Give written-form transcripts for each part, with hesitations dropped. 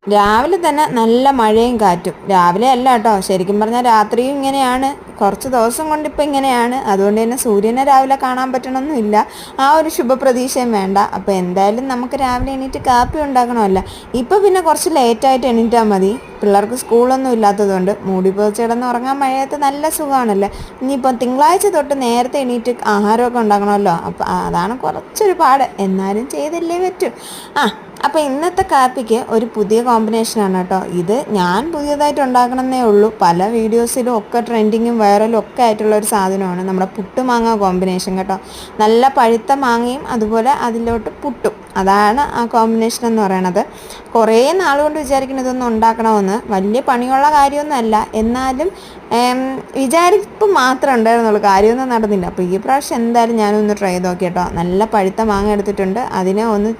രാവിലെ തന്നെ നല്ല മഴയും കാറ്റും. രാവിലെ അല്ല കേട്ടോ, ശരിക്കും പറഞ്ഞാൽ രാത്രിയും ഇങ്ങനെയാണ്. കുറച്ച് ദിവസം കൊണ്ട് ഇപ്പം ഇങ്ങനെയാണ്. അതുകൊണ്ട് തന്നെ സൂര്യനെ രാവിലെ കാണാൻ പറ്റണമെന്നില്ല. ആ ഒരു ശുഭപ്രതീക്ഷയും വേണ്ട. അപ്പോൾ എന്തായാലും നമുക്ക് രാവിലെ എണീറ്റ് കാപ്പി ഉണ്ടാക്കണമല്ലോ. ഇപ്പോൾ പിന്നെ കുറച്ച് ലേറ്റായിട്ട് എണീറ്റാൽ മതി. പിള്ളേർക്ക് സ്കൂളൊന്നും ഇല്ലാത്തതുകൊണ്ട് മൂടി പുതച്ച് കിടന്ന് ഉറങ്ങാൻ മഴയത്ത് നല്ല സുഖമാണല്ലോ. ഇനിയിപ്പോൾ തിങ്കളാഴ്ച തൊട്ട് നേരത്തെ എണീറ്റ് ആഹാരമൊക്കെ ഉണ്ടാക്കണമല്ലോ. അപ്പോൾ അതാണ് കുറച്ചൊരു പാട്. എന്നാലും ചെയ്തല്ലേ പറ്റൂ. അപ്പോൾ ഇന്നത്തെ കാപ്പിക്ക് ഒരു പുതിയ കോമ്പിനേഷനാണ് കേട്ടോ. ഇത് ഞാൻ പുതിയതായിട്ട് ഉണ്ടാക്കണമെന്നേ ഉള്ളൂ. പല വീഡിയോസിലും ഒക്കെ ട്രെൻഡിങ്ങും വൈറലും ഒക്കെ ആയിട്ടുള്ള ഒരു സാധനമാണ് നമ്മുടെ പുട്ടുമാങ്ങ കോമ്പിനേഷൻ കേട്ടോ. നല്ല പഴുത്ത മാങ്ങയും അതുപോലെ അതിലോട്ട് പുട്ടും, അതാണ് ആ കോമ്പിനേഷൻ എന്ന് പറയണത്. കുറേ നാളുകൊണ്ട് വിചാരിക്കണം ഇതൊന്നും ഉണ്ടാക്കണമെന്ന്. വലിയ പണിയുള്ള കാര്യമൊന്നുമല്ല, എന്നാലും വിചാരിപ്പ് മാത്രമേ ഉണ്ടായിരുന്നുള്ളൂ, കാര്യമൊന്നും നടന്നില്ല. അപ്പോൾ ഈ പ്രാവശ്യം എന്തായാലും ഞാനൊന്ന് ട്രൈ ചെയ്ത് നോക്കി കേട്ടോ. നല്ല പഴുത്ത മാങ്ങ എടുത്തിട്ടുണ്ട്. അതിനെ ഒന്ന്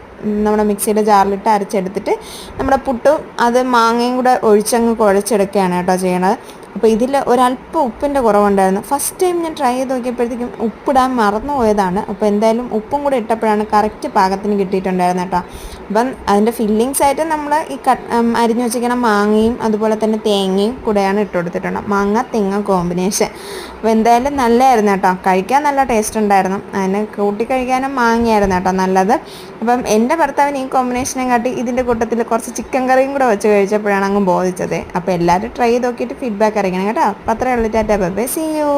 നമ്മുടെ മിക്സിയുടെ ജാറിലിട്ട് അരച്ചെടുത്തിട്ട് നമ്മുടെ പുട്ടും അത് മാങ്ങയും കൂടെ ഒഴിച്ചങ്ങ് കുഴച്ചെടുക്കുകയാണ് കേട്ടോ ചെയ്യണത്. അപ്പോൾ ഇതിൽ ഒരല്പം ഉപ്പിൻ്റെ കുറവുണ്ടായിരുന്നു. ഫസ്റ്റ് ടൈം ഞാൻ ട്രൈ ചെയ്ത് നോക്കിയപ്പോഴത്തേക്കും ഉപ്പിടാൻ മറന്നു പോയതാണ്. അപ്പോൾ എന്തായാലും ഉപ്പും കൂടെ ഇട്ടപ്പോഴാണ് കറക്റ്റ് പാകത്തിന് കിട്ടിയിട്ടുണ്ടായിരുന്നു കേട്ടോ. അപ്പം അതിൻ്റെ ഫില്ലിങ്സ് ആയിട്ട് നമ്മൾ ഈ അരിഞ്ഞു വെച്ചിരിക്കുന്ന മാങ്ങയും അതുപോലെ തന്നെ തേങ്ങയും കൂടെയാണ് ഇട്ട് കൊടുത്തിട്ടുണ്ട്. മാങ്ങ തേങ്ങ കോമ്പിനേഷൻ. അപ്പോൾ എന്തായാലും നല്ലതായിരുന്നു കേട്ടോ. കഴിക്കാൻ നല്ല ടേസ്റ്റ് ഉണ്ടായിരുന്നു. അതിന് കൂട്ടി കഴിക്കാനും മാങ്ങയായിരുന്നു കേട്ടോ നല്ലത്. അപ്പം എൻ്റെ ഭർത്താവിന് ഈ കോമ്പിനേഷനെ കാട്ടി ഇതിൻ്റെ കൂട്ടത്തിൽ കുറച്ച് ചിക്കൻ കറിയും കൂടെ വെച്ച് കഴിച്ചപ്പോഴാണ് അങ്ങ് ബോധിച്ചത്. അപ്പോൾ എല്ലാവരും ട്രൈ ചെയ്ത് നോക്കിയിട്ട് ഫീഡ്ബാക്ക് അറിയിക്കണം കേട്ടോ. അപ്പോൾ അത്രയേ ഉള്ളൂ. Tata bye bye, see U.